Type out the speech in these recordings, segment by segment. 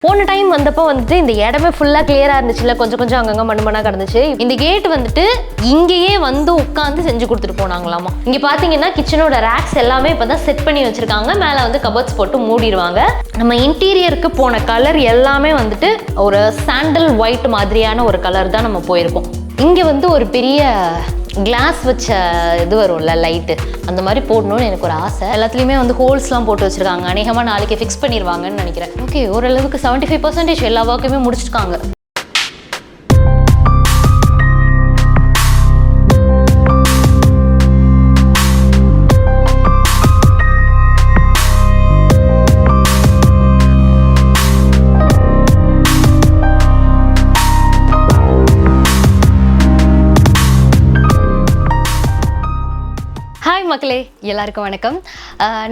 போன டைம் வந்தப்போ வந்துட்டு இந்த இடமே ஃபுல்லாக கிளியராக இருந்துச்சுல்ல, கொஞ்சம் கொஞ்சம் அங்கங்கே மண்ணு கிடந்துச்சு. இந்த கேட் வந்துட்டு இங்கேயே வந்து உட்காந்து செஞ்சு கொடுத்துட்டு போனாங்களாமா. இங்கே பார்த்தீங்கன்னா கிச்சனோட ரேக்ஸ் எல்லாமே இப்போ தான் செட் பண்ணி வச்சுருக்காங்க. மேலே வந்து கபர்ட்ஸ் போட்டு மூடிடுவாங்க. நம்ம இன்டீரியருக்கு போன கலர் எல்லாமே வந்துட்டு ஒரு சாண்டல் ஒயிட் மாதிரியான ஒரு கலர் தான் நம்ம போயிருக்கோம். இங்கே வந்து ஒரு பெரிய கிளாஸ் வச்ச இது வரும்ல லைட்டு, அந்த மாதிரி போடணும்னு எனக்கு ஒரு ஆசை. எல்லாத்துலேயுமே வந்து ஹோல்ஸ்லாம் போட்டு வச்சுருக்காங்க. அநேகமாக நாளைக்கு ஃபிக்ஸ் பண்ணிடுவாங்கன்னு நினைக்கிறேன். ஓகே, ஓரளவுக்கு 75% எல்லா ஒர்க்குமே முடிச்சிருக்காங்க. மக்களே, எல்லாருக்கும் வணக்கம்.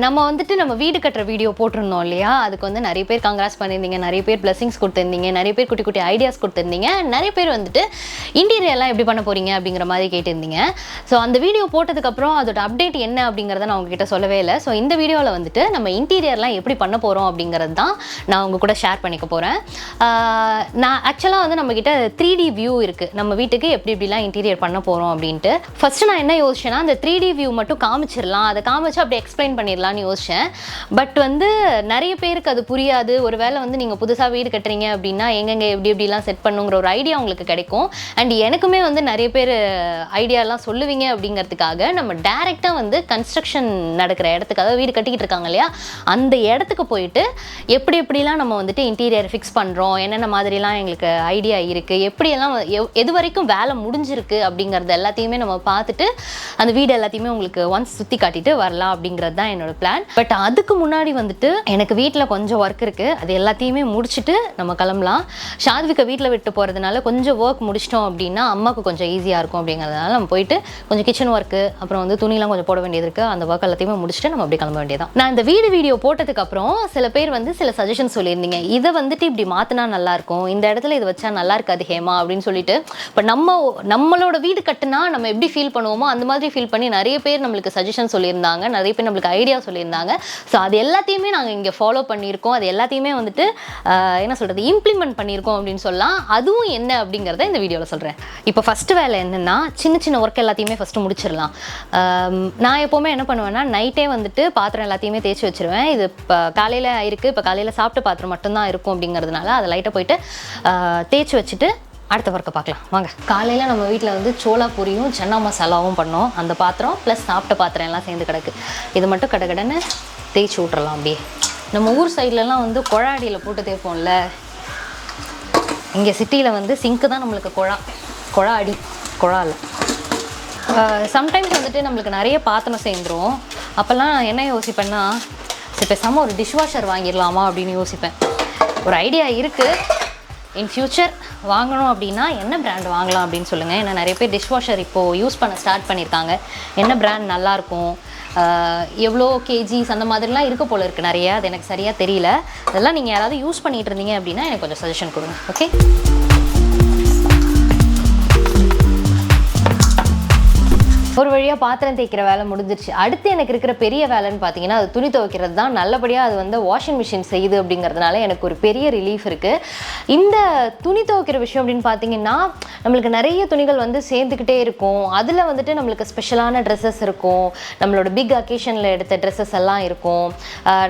நம்ம வந்துட்டு நம்ம வீடு கட்டுற வீடியோ போட்டிருந்தோம் இல்லையா, அதுக்கு வந்து நிறைய பேர் கங்க்ராஸ் பண்ணியிருந்தீங்க, நிறைய பேர் பிளஸிங்ஸ் கொடுத்துருந்தீங்க, நிறைய பேர் குட்டி குட்டி ஐடியாஸ் கொடுத்துருந்தீங்க, நிறைய பேர் வந்துட்டு இன்டீரியர்லாம் எப்படி பண்ண போகிறீங்க அப்படிங்கிற மாதிரி கேட்டிருந்தீங்க. ஸோ அந்த வீடியோ போட்டதுக்கப்புறம் அதோட அப்டேட் என்ன அப்படிங்கிறத நான் உங்ககிட்ட சொல்லவே இல்லை. ஸோ இந்த வீடியோவில் வந்துட்டு நம்ம இன்டீரியர்லாம் எப்படி பண்ண போகிறோம் அப்படிங்கிறது தான் நான் உங்கள் கூட ஷேர் பண்ணிக்க போகிறேன். நான் ஆக்சுவலாக வந்து நம்மக்கிட்ட 3D வியூ இருக்குது, நம்ம வீட்டுக்கு எப்படி எப்படிலாம் இன்டீரியர் பண்ண போகிறோம் அப்படின்ட்டு. ஃபஸ்ட்டு நான் என்ன யோசிச்சேன்னா, அந்த 3D வியூ மட்டும் காமிச்சிடலாம், அதை காமிச்சு அப்படி எக்ஸ்பிளைன் பண்ணிடலான்னு யோசிச்சேன். பட் வந்து நிறைய பேருக்கு அது புரியாது. ஒரு வேளை வந்து நீங்கள் புதுசாக வீடு கட்டுறீங்க அப்படின்னா எங்கெங்கே எப்படி எப்படிலாம் செட் பண்ணுங்கிற ஒரு ஐடியா உங்களுக்கு கிடைக்கும். அண்ட் எனக்குமே வந்து நிறைய பேர் ஐடியாலாம் சொல்லுவீங்க அப்படிங்கிறதுக்காக நம்ம டைரெக்டாக வந்து கன்ஸ்ட்ரக்ஷன் நடக்கிற இடத்துக்கு, அதாவது வீடு கட்டிக்கிட்டு இருக்காங்க இல்லையா, அந்த இடத்துக்கு போயிட்டு எப்படி எப்படிலாம் நம்ம வந்துட்டு இன்டீரியர் ஃபிக்ஸ் பண்ணுறோம், என்னென்ன மாதிரிலாம் எங்களுக்கு ஐடியா இருக்குது, எப்படியெல்லாம் எது வரைக்கும் வேலை முடிஞ்சிருக்கு அப்படிங்கிறது எல்லாத்தையுமே நம்ம பார்த்துட்டு அந்த வீடு எல்லாத்தையுமே உங்களுக்கு ஒன்ஸ் சுற்றி காட்டிட்டு வரலாம் அப்படிங்கிறது தான் என்னோட பிளான். பட் அதுக்கு முன்னாடி வந்துட்டு எனக்கு வீட்டில் கொஞ்சம் ஒர்க் இருக்குது, அது எல்லாத்தையுமே முடிச்சுட்டு நம்ம கிளம்பலாம். ஷாத்விகா வீட்டில் விட்டு போகிறதுனால கொஞ்சம் ஒர்க் முடிச்சிட்டோம் அப்படின்னா அம்மாவுக்கு கொஞ்சம் ஈஸியாக இருக்கும் அப்படிங்கிறதுனால நம்ம போயிட்டு கொஞ்சம் கிச்சன் ஒர்க்கு, அப்புறம் வந்து துணிலாம் கொஞ்சம் போட வேண்டியது இருக்குது, அந்த ஒர்க் எல்லாத்தையுமே முடிச்சுட்டு நம்ம அப்படி கிளம்ப வேண்டியதான். நான் இந்த வீடியோ போட்டதுக்கப்புறம் சில பேர் வந்து சில சஜஷன் சொல்லியிருந்தீங்க, இதை வந்துட்டு இப்படி மாற்றினா நல்லாயிருக்கும், இந்த இடத்துல இது வச்சா நல்லா இருக்காது ஹேமா அப்படின்னு சொல்லிட்டு. இப்போ நம்மளோட வீடு கட்டுனா நம்ம எப்படி ஃபீல் பண்ணுவோமோ அந்த மாதிரி ஃபீல் பண்ணி நிறைய பேர் நம்மளுக்கு சஜஷன் சொல்லியிருந்தாங்க, நிறைய பேர் நம்மளுக்கு ஐடியா சொல்லியிருந்தாங்க. ஸோ அது எல்லாத்தையுமே நாங்கள் இங்கே ஃபாலோ பண்ணியிருக்கோம், அது எல்லாத்தையுமே வந்துட்டு என்ன சொல்கிறது, இம்ப்ளிமெண்ட் பண்ணியிருக்கோம் அப்படின்னு சொல்லலாம். அதுவும் என்ன அப்படிங்கிறத இந்த வீடியோவில் சொல்கிறேன். இப்போ ஃபஸ்ட்டு வேலை என்னென்னா, சின்ன சின்ன ஒர்க் எல்லாத்தையுமே ஃபஸ்ட்டு முடிச்சிடலாம். நான் எப்போவுமே என்ன பண்ணுவேன்னா, நைட்டே வந்துட்டு பாத்திரம் எல்லாத்தையுமே தேய்ச்சி வச்சுருவேன். இது இப்போ காலையில் இருக்குது, இப்போ காலையில் சாப்பிட்ட பாத்திரம் மட்டும்தான் இருக்கும் அப்படிங்கிறதுனால அதை லைட்டாக போயிட்டு தேய்ச்சி வச்சுட்டு அடுத்த ஒர்க்கை பார்க்கலாம் வாங்க. காலையில் நம்ம வீட்டில் வந்து சோளா பூரியும் சன்னா மசாலாவும் பண்ணோம். அந்த பாத்திரம் ப்ளஸ் சாப்பிட்ட பாத்திரம் எல்லாம் சேர்ந்து கிடக்கு. இது மட்டும் கடகடன்னு தேய்ச்சி விட்றலாம். அப்படியே நம்ம ஊர் சைட்லலாம் வந்து குழாடியில் போட்டு தேய்ப்போம்ல, இங்கே சிட்டியில் வந்து சிங்க்கு தான் நம்மளுக்கு குழாடி இல்லை. சம்டைம்ஸ் வந்துட்டு நம்மளுக்கு நிறைய பாத்திரம் சேர்ந்துடும். அப்போல்லாம் என்ன யோசிப்பேன்னா, சரி பேசாமல் ஒரு டிஷ்வாஷர் வாங்கிடலாமா அப்படின்னு யோசிப்பேன். ஒரு ஐடியா இருக்குது, இன் ஃப்யூச்சர் வாங்கணும் அப்படின்னா என்ன பிராண்ட் வாங்கலாம் அப்படின்னு சொல்லுங்கள். ஏன்னா நிறைய பேர் டிஷ்வாஷர் இப்போது யூஸ் பண்ண ஸ்டார்ட் பண்ணியிருக்காங்க. என்ன பிராண்ட் நல்லாயிருக்கும், எவ்வளோ கேஜிஸ் அந்த மாதிரிலாம் இருக்க போல் இருக்குது நிறைய, அது எனக்கு சரியாக தெரியல. அதெல்லாம் நீங்கள் யாராவது யூஸ் பண்ணிகிட்டு இருந்தீங்க அப்படின்னா எனக்கு கொஞ்சம் சஜஷன் கொடுங்க. ஓகே, ஒரு வழியாக பாத்திரம் தேய்க்கிற வேலை முடிஞ்சிருச்சு. அடுத்து எனக்கு இருக்கிற பெரிய வேலைன்னு பார்த்தீங்கன்னா அது துணி துவைக்கிறது தான். நல்லபடியாக அது வந்து வாஷிங் மிஷின் செய்யுது அப்படிங்கிறதுனால எனக்கு ஒரு பெரிய ரிலீஃப் இருக்குது. இந்த துணி துவைக்கிற விஷயம் அப்படின்னு பார்த்தீங்கன்னா, நம்மளுக்கு நிறைய துணிகள் வந்து சேர்ந்துக்கிட்டே இருக்கும். அதில் வந்துட்டு நம்மளுக்கு ஸ்பெஷலான ட்ரெஸ்ஸஸ் இருக்கும், நம்மளோட பிக் அக்கேஷனில் எடுத்த ட்ரெஸ்ஸஸ் எல்லாம் இருக்கும்,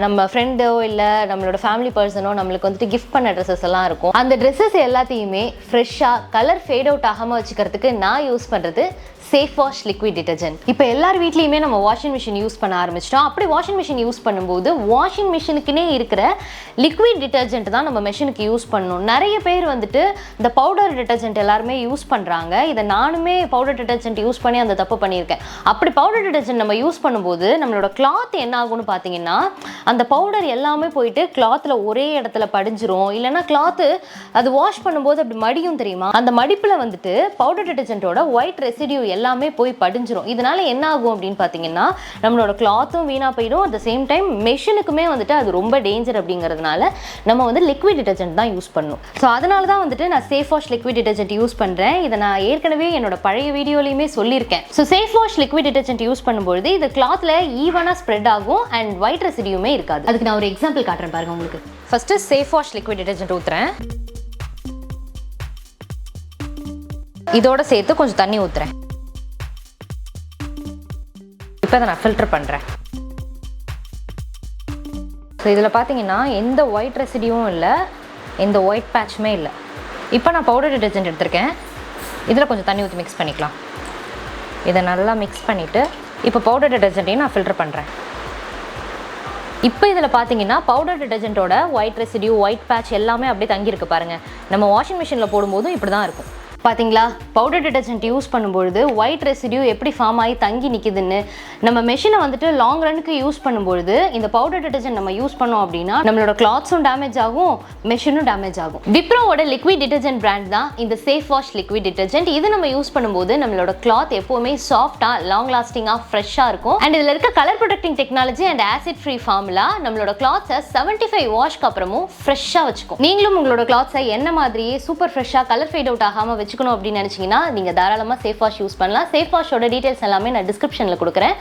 நம்ம ஃப்ரெண்டோ இல்லை நம்மளோட ஃபேமிலி பர்சனோ நம்மளுக்கு வந்துட்டு கிஃப்ட் பண்ண ட்ரெஸ்ஸஸ் எல்லாம் இருக்கும். அந்த ட்ரெஸ்ஸஸ் எல்லாத்தையுமே ஃப்ரெஷ்ஷாக கலர் ஃபேட் அவுட் ஆகாமல் வச்சுக்கிறதுக்கு நான் யூஸ் பண்ணுறது சேஃப் வாஷ் லிக்விட் டிட்டர்ஜென்ட். இப்போ எல்லார் வீட்லேயுமே நம்ம வாஷிங் மிஷின் யூஸ் பண்ண ஆரம்பிச்சிட்டோம். அப்படி வாஷிங் மிஷின் யூஸ் பண்ணும்போது வாஷிங் மிஷினுக்குனே இருக்கிற லிக்விட் டிட்டர்ஜென்ட் தான் நம்ம மிஷினுக்கு யூஸ் பண்ணணும். நிறைய பேர் வந்துட்டு இந்த பவுடர் டிட்டர்ஜென்ட் எல்லாருமே யூஸ் பண்ணுறாங்க. இதை நானுமே பவுடர் டிட்டர்ஜென்ட் யூஸ் பண்ணி அந்த தப்பு பண்ணியிருக்கேன். அப்படி பவுடர் டிட்டர்ஜென்ட் நம்ம யூஸ் பண்ணும்போது நம்மளோட கிளாத் என்ன ஆகும்னு பார்த்தீங்கன்னா, அந்த பவுடர் எல்லாமே போயிட்டு கிளாத்தில் ஒரே இடத்துல படிஞ்சிரும். இல்லைன்னா கிளாத்து அது வாஷ் பண்ணும்போது அப்படி மடியும் தெரியுமா, அந்த மடிப்பில் வந்துட்டு பவுடர் டிட்டர்ஜென்ட்டோட ஒயிட் ரெசிடியூ எல்லாமே போய் படிஞ்சிரும். இதனால என்ன ஆகும் அப்படின்னு பார்த்தீங்கன்னா, நம்மளோட கிளாத்தும் வீணாக போயிடும். அட் த சேம் டைம் மெஷினுக்குமே வந்துட்டு அது ரொம்ப டேஞ்சர் அப்படிங்கிறதுனால நம்ம வந்து லிக்விட் டிட்டர்ஜென்ட் தான் யூஸ் பண்ணணும். வரும். ஸோ அதனால தான் வந்துட்டு நான் safe wash liquid detergent use பண்ணுறேன். இதை நான் ஏற்கனவே என்னோட பழைய வீடியோலையுமே சொல்லியிருக்கேன். So safe wash liquid detergent use பண்ணும்போது இது கிளாத்தில் ஈவனாக ஸ்ப்ரெட் ஆகும் அண்ட் ஒயிட் ரெசிடியூமே இருக்காது. அதுக்கு நான் ஒரு எக்ஸாம்பிள் காட்டுறேன் பாருங்க உங்களுக்கு. First safe wash liquid detergent ஊற்றுறேன். இதோட சேர்த்து கொஞ்சம் தண்ணி ஊற்றுறேன். இப்போ அதை நான் ஃபில்டர் பண்ணுறேன். ஸோ இதில் பார்த்தீங்கன்னா எந்த ஒயிட் ரெசிடியூவும் இல்லை, எந்த ஒயிட் பேட்சுமே இல்லை. இப்போ நான் பவுடர் டிடர்ஜென்ட் எடுத்திருக்கேன். இதில் கொஞ்சம் தண்ணி ஊற்றி மிக்ஸ் பண்ணிக்கலாம். இதை நல்லா மிக்ஸ் பண்ணிவிட்டு இப்போ பவுடர் டிடர்ஜென்ட்டையும் நான் ஃபில்டர் பண்ணுறேன். இப்போ இதில் பார்த்தீங்கன்னா பவுடர் டிடர்ஜென்ட்டோட ஒயிட் ரெசிடியூ, ஒயிட் பேட்ச் எல்லாமே அப்படியே தங்கியிருக்கு பாருங்கள். நம்ம வாஷிங் மிஷினில் போடும்போதும் இப்படி தான் இருக்கும். பார்த்தீங்களா, பவுடர் டிடர்ஜென்ட் யூஸ் பண்ணும்பொழுது ஒயிட் ரெசிடியூ எப்படி ஃபார்ம் ஆகி தங்கி நிற்கிதுன்னு. நம்ம மெஷினை வந்துட்டு லாங் ரனுக்கு யூஸ் பண்ணும்பொழுது இந்த பவுடர் டிடர்ஜென்ட் நம்ம யூஸ் பண்ணோம் அப்படின்னா நம்மளோட கிளாத்ஸும் டேமேஜ் ஆகும், மெஷினும் டேமேஜ் ஆகும். விப்ரோவோட லிக்விட் டிடர்ஜென்ட் பிராண்ட் தான் இந்த சேஃப் வாஷ் லிக்விட் டிடர்ஜென்ட். இது நம்ம யூஸ் பண்ணும்போது நம்மளோட கிளாத் எப்போவுமே சாஃப்டாக, லாங் லாஸ்டிங்காக, ஃப்ரெஷ்ஷாக இருக்கும். அண்ட் இதில் இருக்க colour protecting technology and acid free formula நம்மளோட கிளாத்ஸை 75 வாஷ்க்கு அப்புறமும் ஃப்ரெஷ்ஷாக வச்சுக்கும். நீங்களும் உங்களோட கிளாத்ஸை என்ன மாதிரியே சூப்பர் ஃப்ரெஷ்ஷாக, கலர் ஃபேட் அவுட் ஆகாமல் வச்சுக்கணும் அப்படின்னு நினச்சிங்கன்னா நீங்கள் தாராளமாக சேஃப் வாஷ் யூஸ் பண்ணலாம். சேஃப் வாஷோட டீட்டெயில்ஸ் எல்லாமே நான் டிஸ்கிரிப்ஷனில் கொடுக்குறேன்.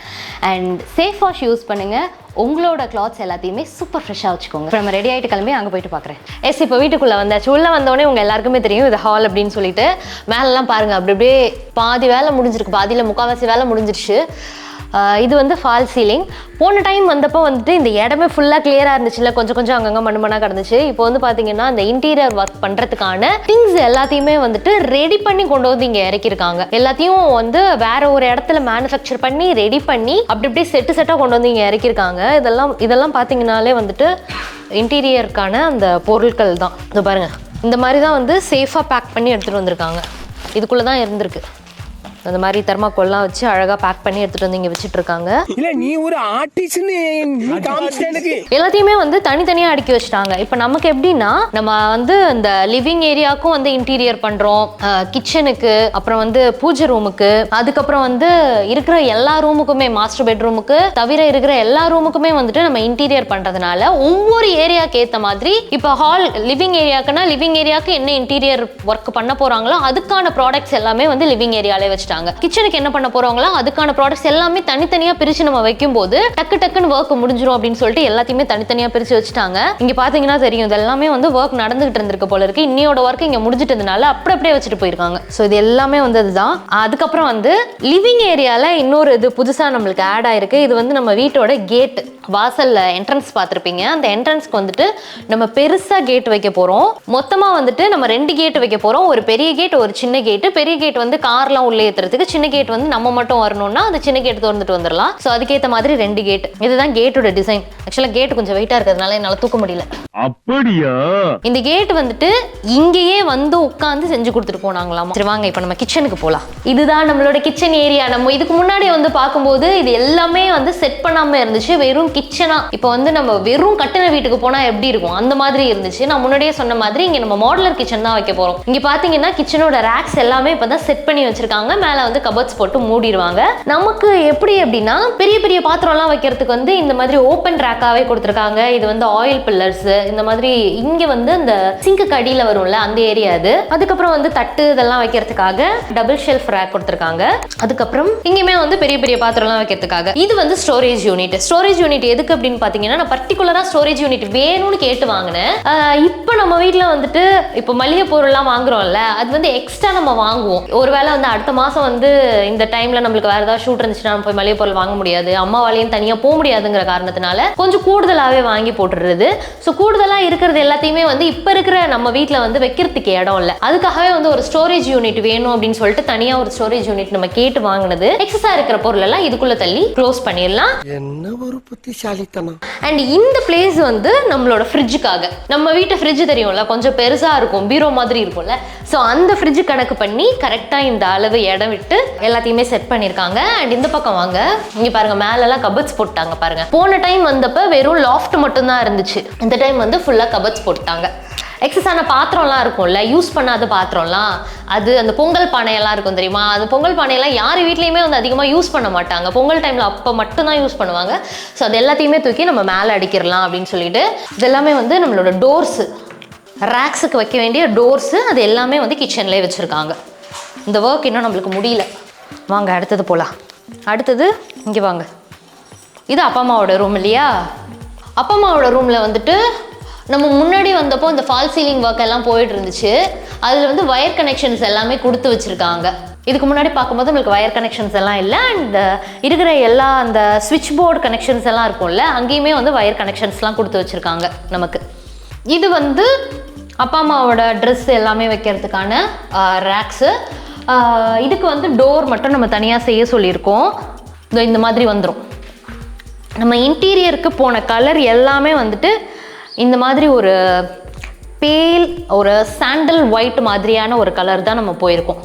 அண்ட் சேஃப் வாஷ் யூஸ் பண்ணுங்கள். உங்களோட கிளாத்ஸ் எல்லாத்தையுமே சூப்பர் ஃப்ரெஷ்ஷாக வச்சுக்கோங்க. இப்போ நம்ம ரெடி ஆகிட்டு கிளம்பி அங்கே போயிட்டு பார்க்குறேன். இப்போ வீட்டுக்குள்ளே வந்தாச்சு. உள்ளே வந்தோடனே உங்கள் எல்லாருக்குமே தெரியும் இது ஹால் அப்படின்னு சொல்லிட்டு. மேலெலாம் பாருங்கள், அப்படி அப்படியே பாதி வேலை முடிஞ்சிருக்கு, பாதியில் முக்கால்வாசி வேலை முடிஞ்சிருச்சு. இது வந்து ஃபால் சீலிங். போன டைம் வந்தப்போ வந்துட்டு இந்த இடமே ஃபுல்லாக கிளியராக இருந்துச்சுல்ல, கொஞ்சம் கொஞ்சம் அங்கங்கே மண்ணாக கிடந்துச்சு. இப்போ வந்து பார்த்தீங்கன்னா இந்த இன்டீரியர் ஒர்க் பண்ணுறதுக்கான திங்ஸ் எல்லாத்தையுமே வந்துட்டு ரெடி பண்ணி கொண்டு வந்து இங்கே இறக்கியிருக்காங்க. எல்லாத்தையும் வந்து வேற ஒரு இடத்துல மேனுஃபேக்சர் பண்ணி ரெடி பண்ணி அப்படி அப்படியே செட்டாக கொண்டு வந்து இங்கே இறக்கியிருக்காங்க. இதெல்லாம் பார்த்தீங்கன்னாலே வந்துட்டு இன்டீரியருக்கான அந்த பொருட்கள் தான். இது பாருங்கள், இந்த மாதிரி தான் வந்து சேஃபாக பேக் பண்ணி எடுத்துகிட்டு வந்திருக்காங்க. இதுக்குள்ளே தான் இருந்திருக்கு. அந்த மாதிரி தெர்மாக்கோல்லாம் வச்சு அழகாக பேக் பண்ணி எடுத்துகிட்டு வந்து இங்கே வச்சுட்டு இருக்காங்க. இல்லை, நீ ஒரு ஆர்டிஸ்ட்னு எல்லாத்தையுமே வந்து தனித்தனியாக அடுக்கி வச்சுட்டாங்க. இப்போ நமக்கு எப்படின்னா, நம்ம வந்து இந்த லிவிங் ஏரியாவுக்கும் வந்து இன்டீரியர் பண்ணுறோம், கிச்சனுக்கு, அப்புறம் வந்து பூஜை ரூமுக்கு, அதுக்கப்புறம் வந்து இருக்கிற எல்லா ரூமுக்குமே, மாஸ்டர் பெட்ரூமுக்கு தவிர இருக்கிற எல்லா ரூமுக்குமே வந்துட்டு நம்ம இன்டீரியர் பண்ணுறதுனால ஒவ்வொரு ஏரியாவுக்கு ஏற்ற மாதிரி இப்போ ஹால் லிவிங் ஏரியாக்குன்னா லிவிங் ஏரியாவுக்கு என்ன இன்டீரியர் ஒர்க் பண்ண போகிறாங்களோ அதுக்கான ப்ராடக்ட்ஸ் எல்லாமே வந்து லிவிங் ஏரியாலே வச்சுட்டாங்க. கிச்சனுக்கு என்ன பண்ண போறாங்களோ அதுக்கான ப்ராடக்ட்ஸ் எல்லாமே தனித்தனியா பிரிச்சு நம்ம வைக்கும்போது டக்குன்னு ஒர்க் முடிஞ்சிரும் அப்படின்னு சொல்லிட்டு எல்லாத்தையுமே தனித்தனியா பிரிச்சு வச்சுட்டாங்க. இங்க பாத்தீங்கன்னா தெரியும், இது எல்லாமே வந்து ஒர்க் நடந்துகிட்டு இருந்திருக்கு போல இருக்கு. இன்னியோட ஒர்க் இங்க முடிஞ்சிட்டதுனால அப்படியே வச்சுட்டு போயிருக்காங்க. ஸோ இது எல்லாமே வந்து அதுதான். அதுக்கப்புறம் வந்து லிவிங் ஏரியால இன்னொரு இது புதுசா நம்மளுக்கு ஆட் ஆயிருக்கு. இது வந்து நம்ம வீட்டோட கேட், வாசல்ல என்ட்ரன்ஸ் பார்த்துருப்பீங்க. அந்த என்ட்ரன்ஸ்க்கு வந்துட்டு நம்ம பெருசா கேட் வைக்க போறோம். மொத்தமா வந்துட்டு நம்ம 2 கேட் வைக்க போறோம். ஒரு பெரிய கேட், ஒரு சின்ன கேட். பெரிய கேட் வந்து கார்லாம் உள்ளே ஏத்துறதுக்கு, சின்ன கேட் வந்து நம்ம மட்டும் வரணும்னா அந்த சின்ன கேட் திறந்துட்டு வந்துடலாம். ஸோ அதுக்கேற்ற மாதிரி 2 கேட். இதுதான் கேட்டோட டிசைன். ஆக்சுவலா கேட் கொஞ்சம் வெயிட்டா இருக்கிறதுனால என்னால தூக்க முடியல. அப்படியா? இந்த கேட் வந்துட்டு இங்கேயே வந்து உட்காந்து செஞ்சு கொடுத்துட்டு போனாங்களாமா. சரி வாங்க இப்போ நம்ம கிச்சனுக்கு போலாம். இதுதான் நம்மளோட கிச்சன் ஏரியா. நம்ம இதுக்கு முன்னாடி வந்து பார்க்கும்போது இது எல்லாமே வந்து செட் பண்ணாம இருந்துச்சு, வெறும் கிச்சனா. இப்போ வந்து நம்ம வெறும் கட்டின வீட்டுக்கு போனா எப்படி இருக்கும் அந்த மாதிரி இருந்துச்சு. நான் முன்னாடியே சொன்ன மாதிரி இங்க நம்ம மாடுலர் கிச்சன் தான் வைக்க போறோம். இங்க பாத்தீங்கன்னா கிச்சனோட ரேக்ஸ் எல்லாமே இப்பதான் செட் பண்ணி வச்சிருக்காங்க. மேல வந்து கபர்ட்ஸ் போட்டு மூடிடுவாங்க. நமக்கு எப்படி அப்படின்னா பெரிய பெரிய பாத்திரம்லாம் வைக்கிறதுக்கு வந்து இந்த மாதிரி ஓப்பன் ரேக்காவே கொடுத்துருக்காங்க. இது வந்து ஆயில் பில்லர்ஸ், இந்த மாதிரி இங்க வந்து இந்த சிங்க்கு அடியில வரும்ல அந்த ஏரியா அது. அதுக்கப்புறம் வந்து தட்டு இதெல்லாம் வைக்கிறதுக்காக டபுள் ஷெல்ஃப் ரேக் கொடுத்துருக்காங்க. அதுக்கப்புறம் இங்கேயுமே வந்து பெரிய பெரிய பாத்திரம்லாம் வைக்கிறதுக்காக இது வந்து ஸ்டோரேஜ் யூனிட். ஸ்டோரேஜ் யூனிட் எதுக்கு அப்படின்னு பாத்தீங்கன்னா, நான் பர்டிகுலரா ஸ்டோரேஜ் யூனிட் வேணும்னு கேட்டு வாங்கினேன். இப்போ நம்ம வீட்டில் வந்துட்டு இப்போ மளிகை பொருள்லாம் வாங்குறோம்ல, அது வந்து எக்ஸ்ட்ரா நம்ம வாங்குவோம். ஒருவேளை வந்து அடுத்த மாதம் வந்து இந்த டைம்ல நம்மளுக்கு வேற ஏதாவது ஷூட் இருந்துச்சுன்னா நம்ம போய் மளிகை பொருள் வாங்க முடியாது, அம்மாவாலையும் தனியாக போக முடியாதுங்கிற காரணத்தினால கொஞ்சம் கூடுதலாகவே வாங்கி போட்டுடுறது. ஸோ கூடுதலாக இருக்கிறது எல்லாத்தையுமே வந்து இப்போ இருக்கிற நம்ம வீட்டில் வந்து வைக்கிறதுக்கு இடம் இல்லை. அதுக்காகவே வந்து ஒரு ஸ்டோரேஜ் யூனிட் வேணும் அப்படின்னு சொல்லிட்டு தனியாக ஒரு ஸ்டோரேஜ் யூனிட் நம்ம கேட்டு வாங்கினது. எக்ஸஸா இருக்கிற பொருள் எல்லாம் இதுக்குள்ள தள்ளி க்ளோஸ் பண்ணிடலாம். என்ன ஒரு புத்திசாலித்தனம். அண்ட் இந்த பிளேஸ் வந்து நம்மளோட ஃப்ரிட்ஜுக்காக. நம்ம வீட்டு ஃப்ரிட்ஜ் தெரியும்ல, கொஞ்சம் பெருசா இருக்கும், பீரோ மாதிரி இருக்கும்ல. ஸோ அந்த ஃப்ரிட்ஜ் கணக்கு பண்ணி கரெக்டாக இந்த அளவு இடம் விட்டு எல்லாத்தையுமே செட் பண்ணியிருக்காங்க. அண்ட் இந்த பக்கம் வாங்க, இங்க பாருங்க மேலெல்லாம் கபர்ட்ஸ் போட்டாங்க பாருங்க. போன டைம் வந்தப்ப வெறும் லாஃப்ட் மட்டும் தான் இருந்துச்சு. இந்த டைம் வந்து ஃபுல்லா கபர்ட்ஸ் போட்டாங்க. எக்ஸஸான பாத்திரம்லாம் இருக்கும்ல, யூஸ் பண்ணாத பாத்திரம்லாம், அது அந்த பொங்கல் பானையெல்லாம் இருக்கும் தெரியுமா, அது பொங்கல் பானையெல்லாம் யார் வீட்லையுமே வந்து அதிகமாக யூஸ் பண்ண மாட்டாங்க. பொங்கல் டைமில் அப்போ மட்டும்தான் யூஸ் பண்ணுவாங்க. ஸோ அது எல்லாத்தையுமே தூக்கி நம்ம மேலே அடிக்கிடலாம் அப்படின்னு சொல்லிட்டு இது எல்லாமே வந்து நம்மளோட டோர்ஸு. ரேக்ஸுக்கு வைக்க வேண்டிய டோர்ஸு அது எல்லாமே வந்து கிச்சன்லேயே வச்சுருக்காங்க. இந்த ஒர்க் இன்னும் நம்மளுக்கு முடியல. வாங்க அடுத்தது போகலாம். அடுத்தது இங்கே வாங்க. இது அப்பா அம்மாவோட ரூம் இல்லையா? அப்பா அம்மாவோட ரூமில் வந்துட்டு நம்ம முன்னாடி வந்தப்போ இந்த ஃபால் சீலிங் ஒர்க் எல்லாம் போயிட்டு இருந்துச்சு. அதில் வந்து வயர் கனெக்ஷன்ஸ் எல்லாமே கொடுத்து வச்சுருக்காங்க. இதுக்கு முன்னாடி பார்க்கும்போது நம்மளுக்கு வயர் கனெக்ஷன்ஸ் எல்லாம் இல்லை. அண்ட் இருக்கிற எல்லா அந்த ஸ்விட்ச் போர்டு கனெக்ஷன்ஸ் எல்லாம் இருக்கும்ல, அங்கேயுமே வந்து வயர் கனெக்ஷன்ஸ்லாம் கொடுத்து வச்சுருக்காங்க நமக்கு. இது வந்து அப்பா அம்மாவோட ட்ரெஸ் எல்லாமே வைக்கிறதுக்கான ரேக்ஸு. இதுக்கு வந்து டோர் மட்டும் நம்ம தனியாக செய்ய சொல்லியிருக்கோம். இந்த மாதிரி வந்துடும். நம்ம இன்டீரியருக்கு போன கலர் எல்லாமே வந்துட்டு இந்த மாதிரி ஒரு பேல் ஒரு சாண்டல் ஒயிட் மாதிரியான ஒரு கலர் தான் நம்ம போயிருக்கோம்.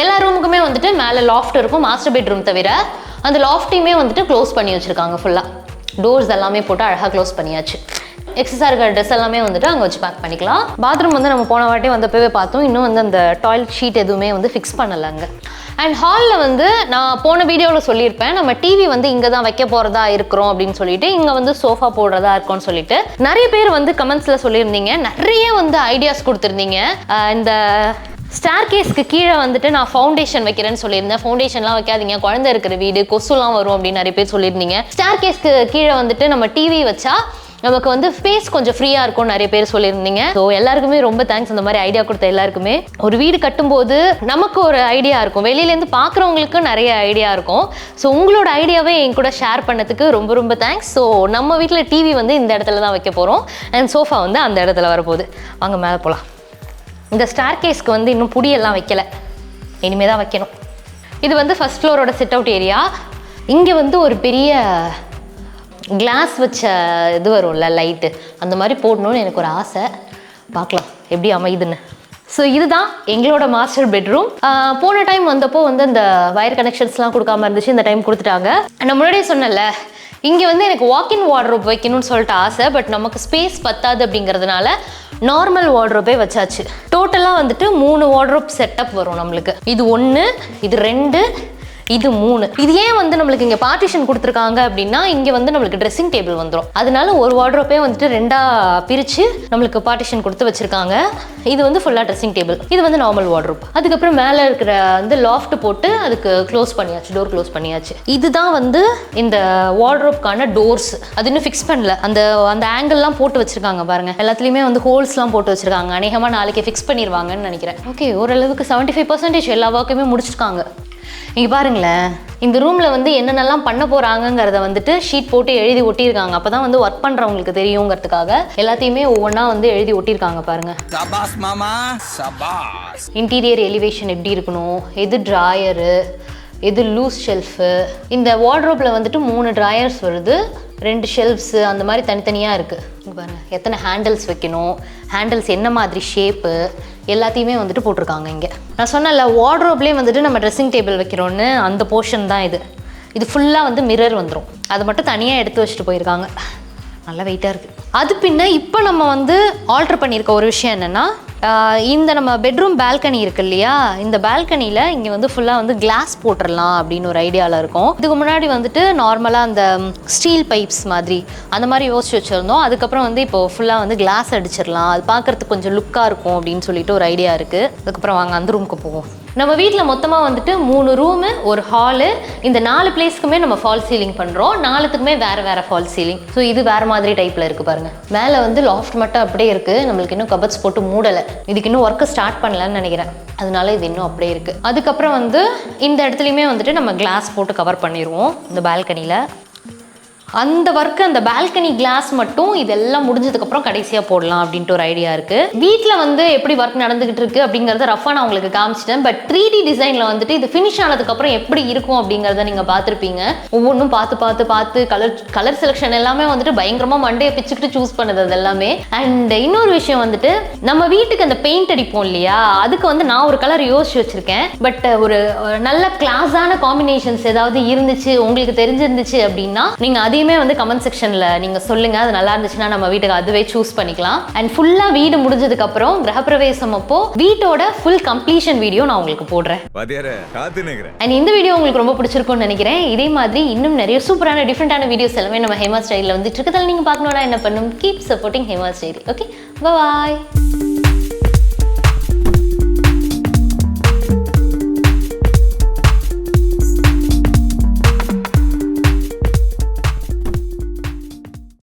எல்லா ரூமுக்குமே வந்துட்டு மேலே லாஃப்ட் இருக்கும், மாஸ்டர் பெட்ரூம் தவிர. அந்த லாஃப்டையுமே வந்துட்டு க்ளோஸ் பண்ணி வச்சுருக்காங்க. ஃபுல்லாக டோர்ஸ் எல்லாமே போட்டு அழகாக க்ளோஸ் பண்ணியாச்சு. எக்ஸஸாக இருக்கிற ட்ரெஸ் எல்லாமே வந்துட்டு அங்கே வச்சு பேக் பண்ணிக்கலாம். பாத்ரூம் வந்து நம்ம போன வாட்டி வந்தப்பவே பார்த்தோம். இன்னும் வந்து அந்த டாய்லெட் ஷீட் எதுவுமே வந்து ஃபிக்ஸ் பண்ணலை அங்கே. அண்ட் ஹாலில் வந்து நான் போன வீடியோவில் சொல்லியிருப்பேன், நம்ம டிவி வந்து இங்கே தான் வைக்க போகிறதா இருக்கிறோம் அப்படின்னு சொல்லிட்டு, இங்கே வந்து சோஃபா போடுறதா இருக்கும்னு சொல்லிட்டு நிறைய பேர் வந்து கமெண்ட்ஸில் சொல்லியிருந்தீங்க. நிறைய வந்து ஐடியாஸ் கொடுத்துருந்தீங்க. இந்த ஸ்டார் கேஸ்க்கு கீழே வந்துட்டு நான் ஃபவுண்டேஷன் வைக்கிறேன்னு சொல்லியிருந்தேன். ஃபவுண்டேஷன்லாம் வைக்காதீங்க, குழந்தை இருக்கிற வீடு, கொசுலாம் வரும் அப்படின்னு நிறைய பேர் சொல்லியிருந்தீங்க. ஸ்டார் கேஸ்க்கு கீழே வந்துட்டு நம்ம டிவி வச்சா நமக்கு வந்து ஸ்பேஸ் கொஞ்சம் ஃப்ரீயாக இருக்கும்னு நிறைய பேர் சொல்லியிருந்தீங்க. ஸோ எல்லாருக்குமே ரொம்ப தேங்க்ஸ். அந்த மாதிரி ஐடியா கொடுத்த எல்லாருக்குமே. ஒரு வீடு கட்டும்போது நமக்கு ஒரு ஐடியா இருக்கும், வெளியிலேருந்து பார்க்குறவங்களுக்கு நிறைய ஐடியா இருக்கும். ஸோ உங்களோட ஐடியாவே என் கூட ஷேர் பண்ணதுக்கு ரொம்ப ரொம்ப தேங்க்ஸ். ஸோ நம்ம வீட்டில் டிவி வந்து இந்த இடத்துல தான் வைக்க போகிறோம். அண்ட் சோஃபா வந்து அந்த இடத்துல வரப்போகுது. வாங்க மேலே போகலாம். இந்த ஸ்டார் கேஸ்க்கு வந்து இன்னும் புடியெல்லாம் வைக்கலை, இனிமேல் தான் வைக்கணும். இது வந்து ஃபர்ஸ்ட் ஃப்ளோரோட சிட் அவுட் ஏரியா. இங்கே வந்து ஒரு பெரிய கிளாஸ் வச்ச இது வரும்ல லைட்டு, அந்த மாதிரி போடணும்னு எனக்கு ஒரு ஆசை. பார்க்கலாம் எப்படி அமையுதுன்னு. ஸோ இதுதான் எங்களோட மாஸ்டர் பெட்ரூம். போன டைம் வந்தப்போ வந்து அந்த வயர் கனெக்ஷன்ஸ்லாம் கொடுக்காம இருந்துச்சு. இந்த டைம் கொடுத்துட்டாங்க. நான் முன்னாடியே சொன்னேன்ல, இங்கே வந்து எனக்கு வாக்கின் வார்ட்ரோப் வைக்கணும்னு சொல்லிட்டு ஆசை. பட் நமக்கு ஸ்பேஸ் பத்தாது அப்படிங்கிறதுனால நார்மல் வார்ட்ரோப்பே வச்சாச்சு. டோட்டலாக வந்துட்டு 3 வார்ட்ரோப் செட்டப் வரும் நம்மளுக்கு. இது 1, இது 2, இது 3. இது ஏன் வந்து நம்மளுக்கு இங்கே பார்ட்டிஷன் கொடுத்துருக்காங்க அப்படின்னா, இங்கே வந்து நம்மளுக்கு ட்ரெஸ்ஸிங் டேபிள் வந்துடும். அதனால ஒரு வார்ட்ரோப்பே வந்துட்டு 2ஆக பிரித்து நம்மளுக்கு பார்ட்டிஷன் கொடுத்து வச்சுருக்காங்க. இது வந்து ஃபுல்லாக ட்ரெஸ்ஸிங் டேபிள், இது வந்து நார்மல் வார்ட்ரோப். அதுக்கப்புறம் மேலே இருக்கிற வந்து லாஃப்ட் போட்டு அதுக்கு க்ளோஸ் பண்ணியாச்சு, டோர் க்ளோஸ் பண்ணியாச்சு. இதுதான் வந்து இந்த வார்ட்ரோப்கான டோர்ஸ். அது இன்னும் ஃபிக்ஸ் பண்ணல. அந்த அந்த ஆங்கிள்லாம் போட்டு வச்சுருக்காங்க பாருங்க. எல்லாத்துலேயுமே வந்து ஹோல்ஸ்லாம் போட்டு வச்சுருக்காங்க. அநேகமாக நாளைக்கே ஃபிக்ஸ் பண்ணிடுவாங்கன்னு நினைக்கிறேன். ஓகே, ஓரளவுக்கு 75% எல்லா ஒர்க்குமே முடிச்சிருக்காங்க. இங்கே பாருங்களேன், இந்த ரூமில் வந்து என்னென்னலாம் பண்ண போகிறாங்கங்கிறத வந்துட்டு ஷீட் போட்டு எழுதி ஒட்டியிருக்காங்க. அப்போ தான் வந்து ஒர்க் பண்ணுறவங்களுக்கு தெரியுங்கிறதுக்காக எல்லாத்தையுமே ஒவ்வொன்றா வந்து எழுதி ஒட்டியிருக்காங்க பாருங்க. இன்டீரியர் எலிவேஷன் எப்படி இருக்கணும், எது ட்ராயரு, எது லூஸ் ஷெல்ஃபு. இந்த வார்ட்ரோப்பில் வந்துட்டு 3 ட்ராயர்ஸ் வருது, 2 ஷெல்ஃப்ஸு, அந்த மாதிரி தனித்தனியாக இருக்குது. இங்கே பாருங்கள், எத்தனை ஹேண்டில்ஸ் வைக்கணும், ஹேண்டில்ஸ் என்ன மாதிரி ஷேப்பு, எல்லாத்தையுமே வந்துட்டு போட்டிருக்காங்க. இங்கே நான் சொன்னல வார்ட்ரோப்லேயே வந்துட்டு நம்ம ட்ரெஸ்ஸிங் டேபிள் வைக்கிறோன்னு, அந்த போர்ஷன் தான் இது. இது ஃபுல்லாக வந்து மிரர் வந்துடும். அதை மட்டும் தனியாக எடுத்து வச்சுட்டு போயிருக்காங்க. நல்லா வெயிட்டாக இருக்குது. அது பின்ன இப்போ நம்ம வந்து ஆல்ட்ரு பண்ணியிருக்க ஒரு விஷயம் என்னென்னா, இந்த நம்ம பெட்ரூம் பால்கனி இருக்கு இல்லையா, இந்த பால்கனியில் இங்கே வந்து ஃபுல்லாக வந்து கிளாஸ் போட்டுடலாம் அப்படின்னு ஒரு ஐடியாவில் இருக்கும். இதுக்கு முன்னாடி வந்துட்டு நார்மலாக அந்த ஸ்டீல் பைப்ஸ் மாதிரி அந்த மாதிரி யோசிச்சு வச்சுருந்தோம். அதுக்கப்புறம் வந்து இப்போ ஃபுல்லாக வந்து கிளாஸ் அடிச்சிடலாம், அது பார்க்குறதுக்கு கொஞ்சம் லுக்காக இருக்கும் அப்படின்னு சொல்லிட்டு ஒரு ஐடியா இருக்குது. அதுக்கப்புறம் வாங்க அந்த ரூமுக்கு போவோம். நம்ம வீட்டில் மொத்தமாக வந்துட்டு 3 ரூமு, ஒரு ஹாலு, இந்த 4 பிளேஸ்க்குமே நம்ம ஃபால் சீலிங் பண்ணுறோம். 4த்துக்குமே வேறு வேறு ஃபால் சீலிங். ஸோ இது வேறு மாதிரி டைப்பில் இருக்குது பாருங்கள். மேலே வந்து லாஃப்ட் மட்டும் அப்படியே இருக்குது. நம்மளுக்கு இன்னும் கபட்ஸ் போட்டு மூடலை. இதுக்கு இன்னும் ஒர்க்கு ஸ்டார்ட் பண்ணலன்னு நினைக்கிறேன். அதனால இது இன்னும் அப்படியே இருக்குது. அதுக்கப்புறம் வந்து இந்த இடத்துலையுமே வந்துட்டு நம்ம கிளாஸ் போட்டு கவர் பண்ணிடுவோம். இந்த பால்கனியில் அந்த ஒர்க்கு, அந்த பால்கனி கிளாஸ் மட்டும் இதெல்லாம் முடிஞ்சதுக்கப்புறம் கடைசியாக போடலாம் அப்படின்ட்டு ஒரு ஐடியா இருக்குது. வீட்டில் வந்து எப்படி ஒர்க் நடந்துகிட்டு இருக்குது அப்படிங்கிறத ரஃபாக நான் உங்களுக்கு காமிச்சிட்டேன். பட் 3D டிசைனில் வந்துட்டு இது ஃபினிஷ் ஆனதுக்கப்புறம் எப்படி இருக்கும் அப்படிங்கிறத நீங்கள் பார்த்துருப்பீங்க. ஒவ்வொன்றும் பார்த்து கலர் செலெக்ஷன் எல்லாமே வந்துட்டு பயங்கரமாக மண்டையை பிச்சுக்கிட்டு சூஸ் பண்ணுது அது எல்லாமே. அண்ட் இன்னொரு விஷயம் வந்துட்டு, நம்ம வீட்டுக்கு அந்த பெயிண்ட் அடிப்போம் இல்லையா, அதுக்கு வந்து நான் ஒரு கலர் யோசிச்சு வச்சுருக்கேன். பட் ஒரு நல்ல கிளாஸான காம்பினேஷன்ஸ் ஏதாவது இருந்துச்சு, உங்களுக்கு தெரிஞ்சிருந்துச்சு அப்படின்னா நீங்கள் அதையுமே வந்து கமெண்ட் செக்ஷன்ல நீங்க சொல்லுங்க. அது நல்லா இருந்துச்சுன்னா நம்ம வீட்டுக்கு அதுவே சூஸ் பண்ணிக்கலாம். அண்ட் ஃபுல்லா வீடு முடிஞ்சதுக்கு அப்புறம் கிரகப்பிரவேசம் அப்போ வீட்டோட ஃபுல் கம்ப்ளீஷன் வீடியோ நான் உங்களுக்கு போடுறேன். அண்ட் இந்த வீடியோ உங்களுக்கு ரொம்ப பிடிச்சிருக்கும்னு நினைக்கிறேன். இதே மாதிரி இன்னும் நிறைய சூப்பரான டிஃப்ரெண்டான வீடியோஸ் எல்லாமே நம்ம ஹேமா ஸ்டைலில் வந்துட்டு இருக்கிறதால நீங்க பார்க்கணும்னா என்ன பண்ணும், keep supporting Hema style. Okay, பாய்.